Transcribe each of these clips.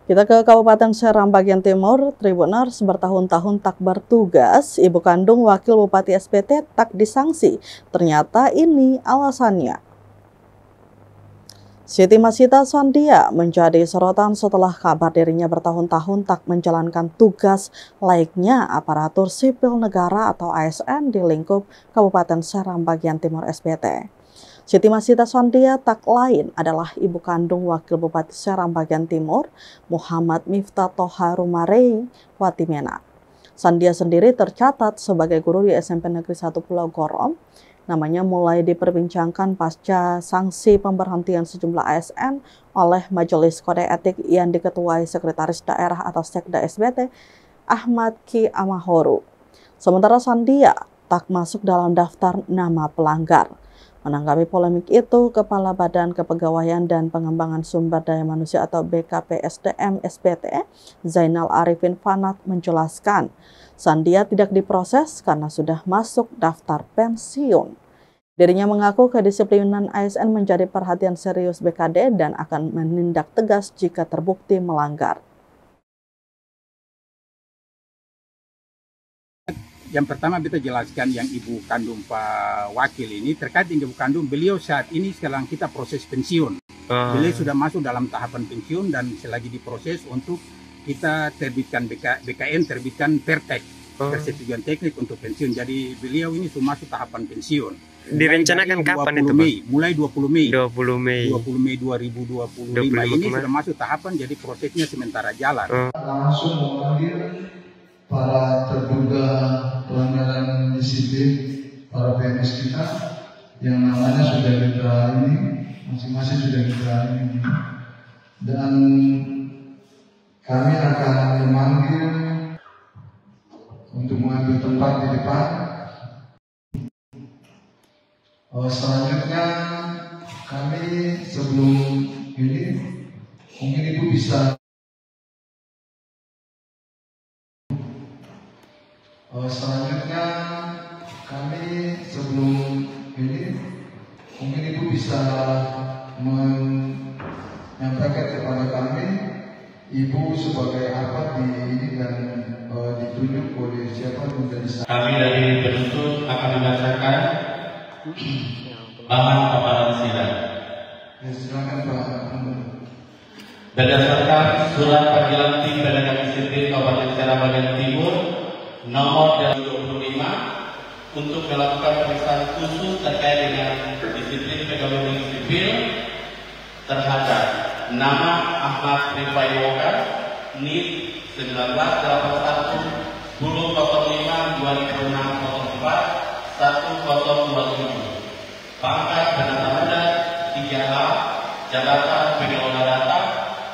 Kita ke Kabupaten Seram bagian timur. Tribuners bertahun-tahun tak bertugas, ibu kandung Wakil Bupati SPT tak disanksi. Ternyata ini alasannya. Siti Masita Sandia menjadi sorotan setelah kabar dirinya bertahun-tahun tak menjalankan tugas layaknya aparatur sipil negara atau ASN di lingkup Kabupaten Seram bagian timur SPT. Siti Masita Sandia tak lain adalah ibu kandung Wakil Bupati Seram bagian timur, Muhammad Miftah Toha Rumarei Watimena. Sandia sendiri tercatat sebagai guru di SMP Negeri 1 Pulau Gorom. Namanya mulai diperbincangkan pasca sanksi pemberhentian sejumlah ASN oleh Majelis Kode Etik yang diketuai Sekretaris Daerah atau Sekda SBT, Ahmad Ki Amahoru. Sementara Sandia tak masuk dalam daftar nama pelanggar. Menanggapi polemik itu, Kepala Badan Kepegawaian dan Pengembangan Sumber Daya Manusia atau BKPSDM SPT, Zainal Arifin Fanat menjelaskan, Sandia tidak diproses karena sudah masuk daftar pensiun. Dirinya mengaku kedisiplinan ASN menjadi perhatian serius BKD dan akan menindak tegas jika terbukti melanggar. Yang pertama kita jelaskan yang ibu kandung Pak Wakil ini terkait dengan ibu kandung beliau saat ini sekarang kita proses pensiun. Beliau sudah masuk dalam tahapan pensiun dan selagi diproses untuk kita terbitkan BKN terbitkan pertek persetujuan teknik untuk pensiun. Jadi beliau ini sudah masuk tahapan pensiun. Direncanakan kapan itu, Pak? Mulai 20 Mei. 20 Mei 2025 ini sudah masuk tahapan, jadi prosesnya sementara jalan. Langsung memanggil para terduga pelanggaran disiplin para PNS kita yang namanya sudah kita ini masing-masing sudah kita ini, dan kami akan memanggil untuk mengambil tempat di depan. Selanjutnya kami sebelum ini mungkin Ibu bisa selanjutnya kami sebelum ini mungkin Ibu bisa menyampaikan kepada kami Ibu sebagai apa di ini dan ditunjuk oleh siapa menjadi. Kami dari penuntut akan membacakan bahan paparan sidang. Silakan Pak. Berdasarkan surat panggilan tim penegak disiplin Kabupaten Seram bagian timur nomor 25 untuk melakukan pemeriksaan khusus terkait dengan disiplin pegawai negeri sipil terhadap nama Ahmad Rifai Woka, NIP 1981 1005 2604 1027, pangkat penata muda 3A, jabatan pengelola data,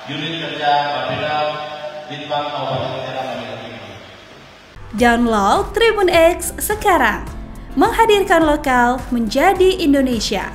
unit kerja Bapeda, Litbang Kabupaten Seram bagian timur. Download Tribun X sekarang, menghadirkan lokal menjadi Indonesia.